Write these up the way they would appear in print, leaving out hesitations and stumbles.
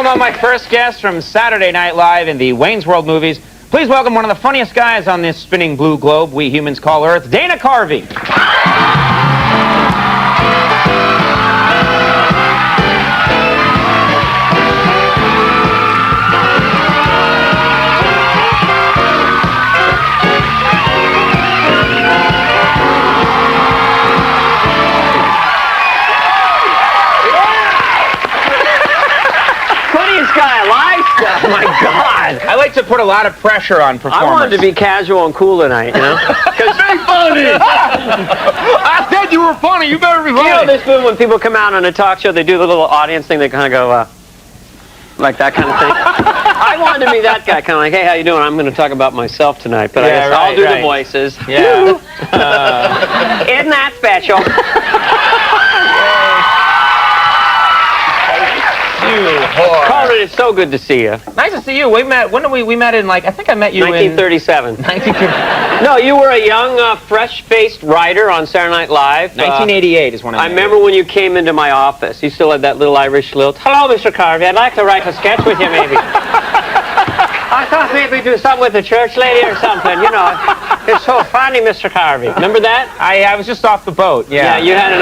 on my first guest from Saturday Night Live in the Wayne's World movies. Please welcome one of the funniest guys on this spinning blue globe we humans call Earth, Dana Carvey. Oh my God! I like to put a lot of pressure on performers. I wanted to be casual and cool tonight, you know? Because very funny! I said you were funny, you better be funny! You know this movie when people come out on a talk show, they do the little audience thing, they kind of go, like that kind of thing. I wanted to be that guy, kind of like, hey, how you doing? I'm going to talk about myself tonight, but I guess I'll do the voices. Yeah. Isn't that special? Conan, it's so good to see you. Nice to see you. We met. When did we met in, like, I think I met you 1937. in 1937. No, you were a young, fresh-faced writer on Saturday Night Live. 1988 is when I met remember when you came into my office. You still had that little Irish lilt. Hello, Mr. Carvey. I'd like to write a sketch with you, maybe. I thought maybe do something with the church lady or something, you know. It's so funny, Mr. Carvey. Remember that? I was just off the boat, yeah. Yeah, you had an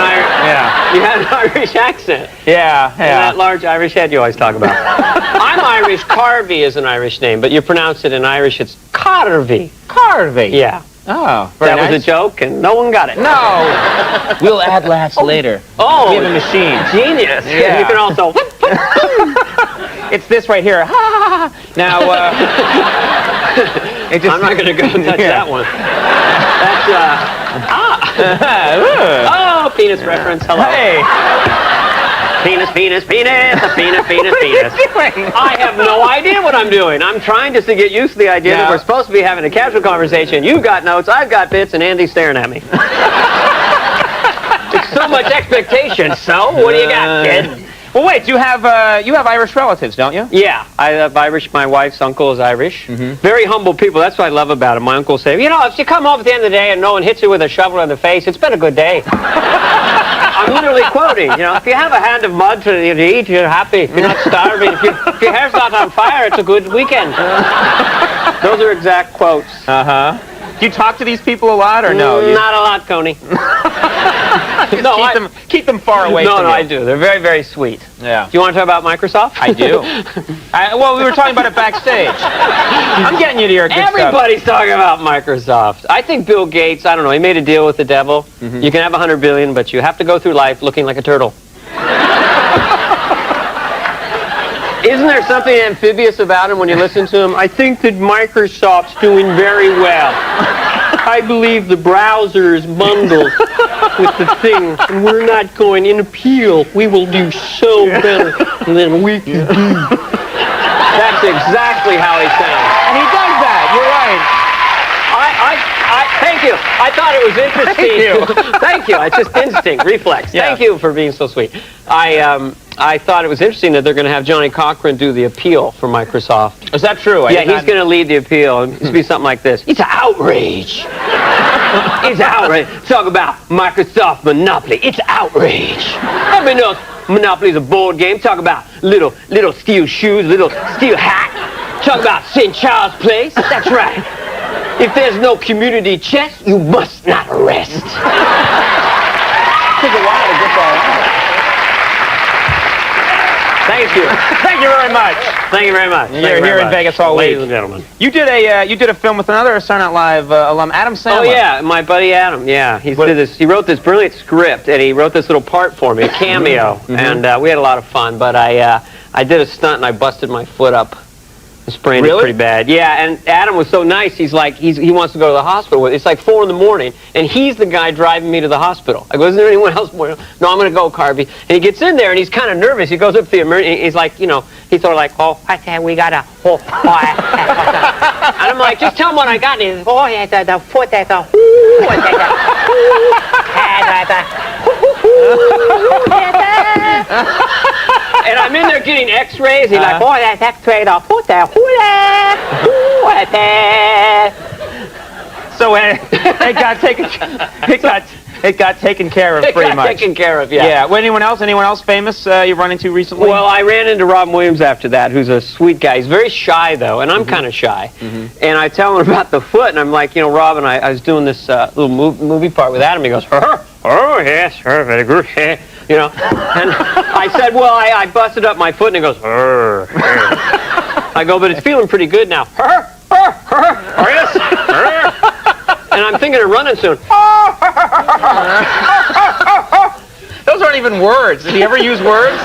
you had an Irish accent. Yeah, And that large Irish head you always talk about. I'm Irish. Carvey is an Irish name, but you pronounce it in Irish, it's Carvey. Carvey? Yeah. Oh, very That was a joke, and no one got it. No. We'll add laughs later. Oh. We have a machine. Genius. Yeah. You can also... It's this right here. Now, it just, I'm not going to go touch that one. That's, oh, penis reference. Hello. Hey. Penis, penis, penis, penis, penis, penis. What are you doing? I have no idea what I'm doing. I'm trying just to get used to the idea that we're supposed to be having a casual conversation. You've got notes, I've got bits, and Andy's staring at me. It's so much expectation. So, what do you got, kid? Well, wait, you have Irish relatives, don't you? Yeah, I have Irish. My wife's uncle is Irish. Very humble people. That's what I love about it. My uncle say, you know, if you come home at the end of the day and no one hits you with a shovel in the face, it's been a good day. I'm literally quoting, you know, if you have a hand of mud to eat, you're happy. If you're not starving, if your hair's not on fire, it's a good weekend. Those are exact quotes. Uh-huh. Do you talk to these people a lot, or no? Not a lot, Coney. No, keep them far away from you. No, I do. They're very, very sweet. Yeah. Do you want to talk about Microsoft? I do. Well, we were talking about it backstage. I'm getting you to your good Everybody's talking about Microsoft. I think Bill Gates, I don't know, he made a deal with the devil. You can have 100 billion, but you have to go through life looking like a turtle. Isn't there something amphibious about him when you listen to him? I think that Microsoft's doing very well. I believe the browser is bundled with the thing, and we're not going in appeal. We will do so better than we can do. That's exactly how he sounds. And he does that. You're right. Thank you. I thought it was interesting. Thank you. Thank you. It's just instinct, reflex. Yeah. Thank you for being so sweet. I thought it was interesting that they're going to have Johnny Cochran do the appeal for Microsoft. Is that true? Yeah, he's going to lead the appeal. It's going to be something like this. It's an outrage. It's outrage. Talk about Microsoft Monopoly. It's outrage. Everybody knows Monopoly is a board game. Talk about little steel shoes, little steel hat. Talk about St. Charles Place. That's right. If there's no community chest, you must not arrest. It took a while to get that. Thank you. Thank you very much. Thank you very much. You're here in Vegas all week. Ladies and gentlemen. You did a film with another Saturday Night Live alum, Adam Sandler. Oh yeah, my buddy Adam. Yeah, he wrote this brilliant script, and he wrote this little part for me, a cameo, and we had a lot of fun. But I did a stunt and I busted my foot up. Sprained it pretty bad. Yeah, and Adam was so nice. He's like, he wants to go to the hospital. It's like 4 in the morning, and he's the guy driving me to the hospital. I go, is there anyone else? No, I'm going to go, Carvey. And he gets in there, and he's kind of nervous. He goes up to the emergency. He's like, you know, he's sort of like, oh, I said we got a, and I'm like, just tell him what I got. And he's, oh, yeah, the foot, that's a, and I'm in there getting x-rays. He's like, oh, that's x-ray. So it got taken. It got taken care of pretty much. Taken care of, yeah. Yeah. Well, anyone else famous you run into recently? Well, I ran into Robin Williams after that, who's a sweet guy. He's very shy, though, and I'm kind of shy. And I tell him about the foot, and I'm like, you know, Robin, I was doing this little movie part with Adam. He goes, oh, yes, very good. You know, and I said, well, I busted up my foot, and he goes, I go, but it's feeling pretty good now. Yes. And I'm thinking of running soon. Those aren't even words. Did he ever use words?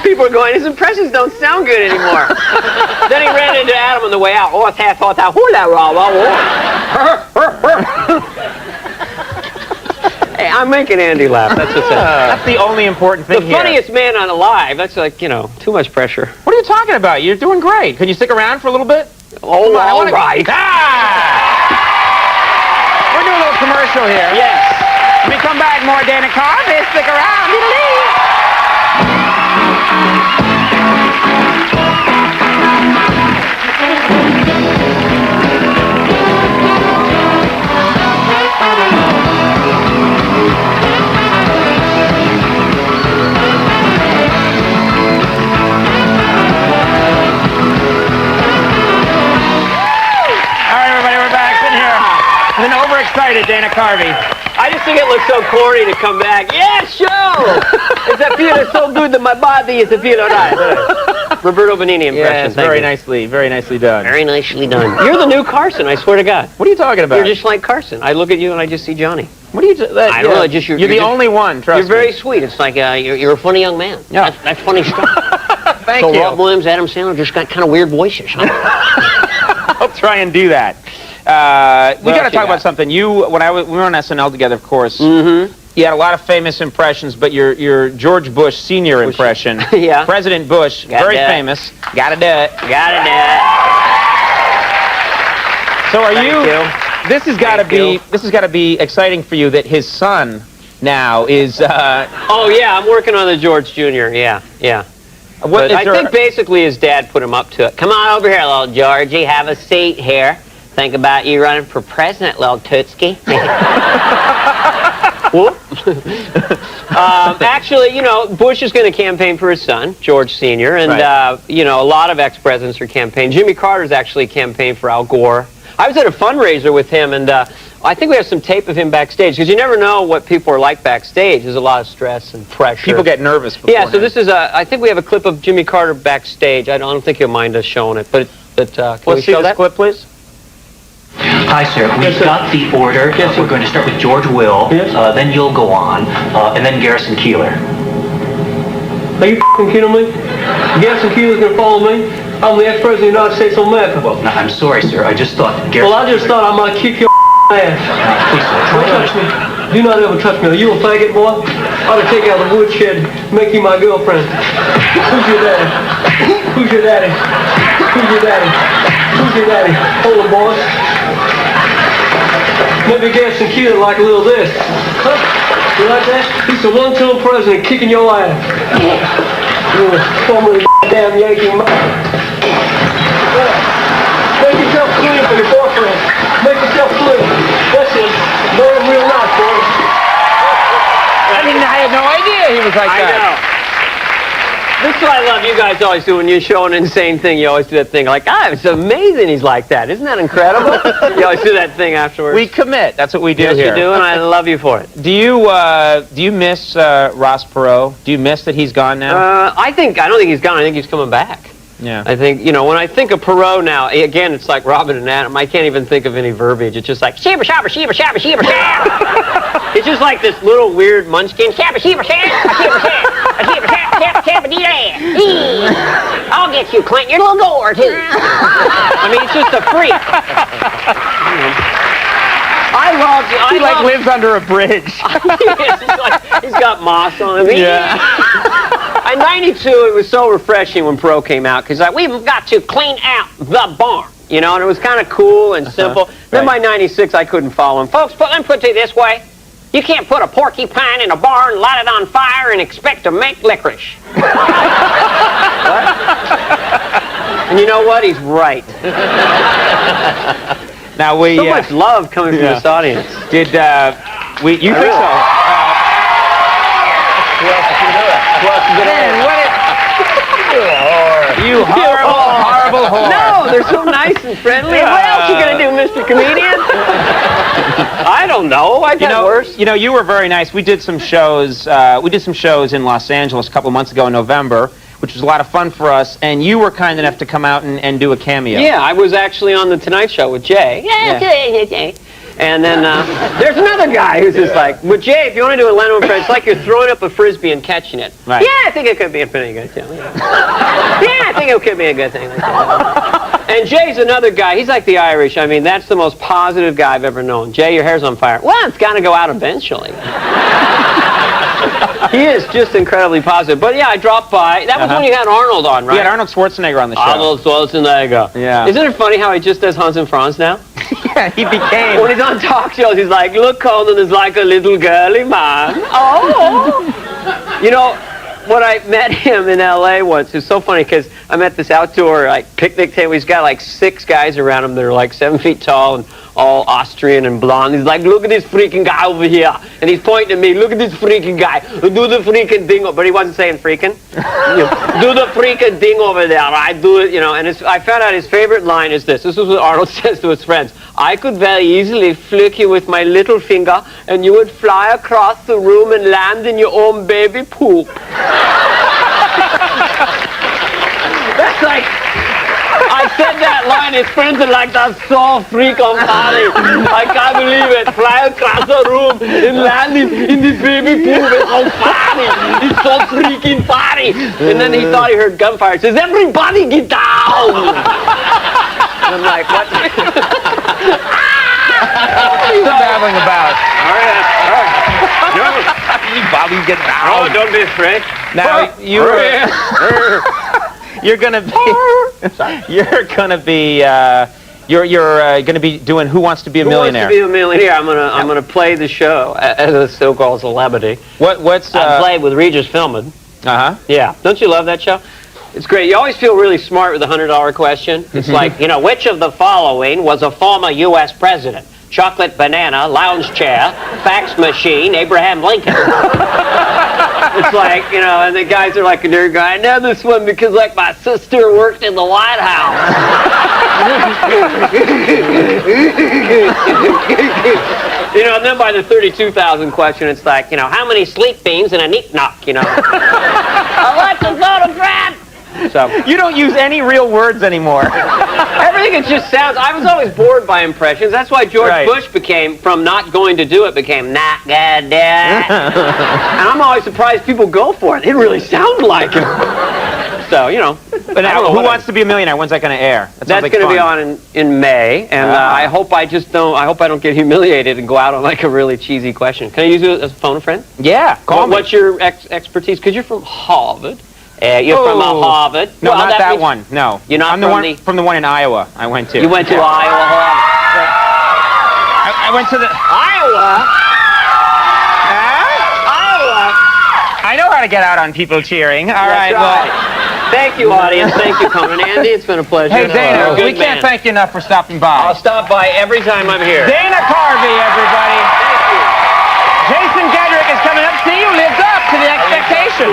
People are going, his impressions don't sound good anymore. Then he ran into Adam on the way out. Hey, I'm making Andy laugh. That's what's That's the only important thing The funniest man on alive. That's like, you know, too much pressure. What are you talking about? You're doing great. Can you stick around for a little bit? Oh, all right. We're doing a little commercial here. Yes. When we come back, more Dana Carvey. Stick around. An overexcited Dana Carvey. I just think it looks so corny to come back. Yeah, show! It's a feeling so good that my body is a feeling right. Roberto Benigni impression. Yes, very nicely done. Very nicely done. You're the new Carson, I swear to God. What are you talking about? You're just like Carson. I look at you and I just see Johnny. What are you? I don't know. Just you're the only one. Trust me. You're very sweet. It's like you're a funny young man. Yeah, that's funny stuff. Thank you. So Rob Williams, Adam Sandler just got kind of weird voices, huh? I'll try and do that. We got to talk about something. We were on SNL together, of course. You had a lot of famous impressions, but your George Bush Sr. impression, yeah. President Bush, very famous. Gotta do it. Gotta do it. So this has got to be exciting for you that his son now is. Oh yeah, I'm working on the George Jr. Yeah. What, I think basically his dad put him up to it. Come on over here, little Georgie. Have a seat here. Think about you running for president, little Tootski. Actually, you know, Bush is going to campaign for his son, George Sr., and, you know, a lot of ex-presidents are campaigning. Jimmy Carter's actually campaigned for Al Gore. I was at a fundraiser with him, and I think we have some tape of him backstage, because you never know what people are like backstage. There's a lot of stress and pressure. People get nervous before. Yeah, so this is I think we have a clip of Jimmy Carter backstage. I don't think he'll mind us showing it, but can we show that clip, please? Hi, sir. We've got the order. We're going to start with George Will, then you'll go on, and then Garrison Keillor. Are you f***ing kidding me? Garrison Keillor's going to follow me? I'm the ex-president of the United States of America. Well, no, I'm sorry, sir. I just thought Garrison... Well, I just thought I might kick your ass. Please, sir. Don't touch me. Do not ever touch me. Are you a faggot, boy? I ought to take you out of the woodshed, make you my girlfriend. Who's your daddy? Who's your daddy? Who's your daddy? Who's your daddy? Hold on, boy. Maybe Garrison Keillor like a little this. Huh? You like that? He's a one-term president kicking your ass. You're a formerly damn Yankee man. Make yourself clean for your boyfriend. Make yourself clean. That's it. Know him real nice, boy. I had no idea he was like that. I know. This is what I love you guys always do when you show an insane thing. You always do that thing like, it's amazing he's like that. Isn't that incredible? You always do that thing afterwards. We commit. That's what we do here. Yes, you do, and I love you for it. Do you miss Ross Perot? Do you miss that he's gone now? I don't think he's gone. I think he's coming back. Yeah. I think, you know, when I think of Perot now, again, it's like Robin and Adam. I can't even think of any verbiage. It's just like, shiba, shabba, shiba, shabba, shiba, shabba. It's just like this little weird munchkin. Shabba, shiba, shabba, shiba, shabba, shiba, shabba, shabba, dee, I'll get you, Clint. You're a little gore, too. I mean, he's just a freak. He lives under a bridge. He's got moss on him. Yeah. In '92, it was so refreshing when Perot came out, because we've got to clean out the barn, you know, and it was kind of cool and simple. Then by '96, I couldn't follow him. Folks, let me put it this way. You can't put a porcupine in a barn, light it on fire, and expect to make licorice. What? And you know what? He's right. Now so much love coming from this audience. You think so? Who else can do it? Who else can do it? Man, what? You horrible whore. No, they're so nice and friendly. What else you gonna do, Mr. Comedian? I don't know. I've had worse. You know, you were very nice. We did some shows. We did some shows in Los Angeles a couple months ago in November, which was a lot of fun for us. And you were kind enough to come out and do a cameo. Yeah, I was actually on the Tonight Show with Jay. Yeah. And then there's another guy who's just like, with Jay, if you want to do a Leno impression, it's like you're throwing up a Frisbee and catching it. Right. Yeah, I think it could be a pretty good thing. Yeah, I think it could be a good thing. And Jay's another guy. He's like the Irish. I mean, that's the most positive guy I've ever known. Jay, your hair's on fire. Well, it's got to go out eventually. He is just incredibly positive. But yeah, I dropped by. That was when you had Arnold on, right? You had Arnold Schwarzenegger on the show. Arnold Schwarzenegger. Yeah. Isn't it funny how he just does Hans and Franz now? Yeah, he became. When he's on talk shows, he's like, look, Conan is like a little girly man. Oh. You know, when I met him in L.A. once, it's so funny because I'm at this outdoor picnic table. He's got like 6 guys around him that are like 7 feet tall and all Austrian and blonde. He's like, look at this freaking guy over here. And he's pointing at me, look at this freaking guy. Do the freaking thing. But he wasn't saying freaking. Do the freaking thing over there. I do it, and I found out his favorite line is this. This is what Arnold says to his friends. I could very easily flick you with my little finger and you would fly across the room and land in your own baby poop. That's like... I said that line, his friends are like, that's so freaking funny. I can't believe it. Fly across the room and land in this baby poop. It's so funny. It's so freaking funny. And then he thought he heard gunfire. He says, everybody get down. And I'm like, what? What are you babbling about? All right. Bobby, get down. Oh, don't be afraid. Now, you're gonna be doing Who Wants to Be a Millionaire? Who Wants to Be a Millionaire? I'm gonna play the show as a so-called celebrity. What's I played with Regis Philbin. Yeah. Don't you love that show? It's great. You always feel really smart with the $100 question. It's like, which of the following was a former U.S. president? Chocolate banana, lounge chair, fax machine, Abraham Lincoln. It's like, and the guys are like a nerd guy. I know this one because, my sister worked in the White House. And then by the 32,000 question, it's like, how many sleep beans in a neat knock, Alexa, photograph! So you don't use any real words anymore. Everything it just sounds. I was always bored by impressions. That's why George Bush became, from not going to do it, became not gonna do it. And I'm always surprised people go for it. It really sounds like him. So But now, Who Wants to Be a Millionaire? When's that going to air? That's going to be on in May, and I hope I don't get humiliated and go out on a really cheesy question. Can I use you as a phone a friend? Yeah, call me. What's your expertise? Because you're from Harvard. You're from Harvard. No, not that one. No. You're not from the one in Iowa I went to. You went to Iowa. I went to the... Iowa? Iowa? I know how to get out on people cheering. All right, well... Thank you, audience. Thank you, Conan. Andy, it's been a pleasure. Hey, Dana, we can't thank you enough for stopping by. I'll stop by every time I'm here. Dana Carvey, everybody. Thank you. Jason Gedrick is coming up. See, you lived up to the expectation.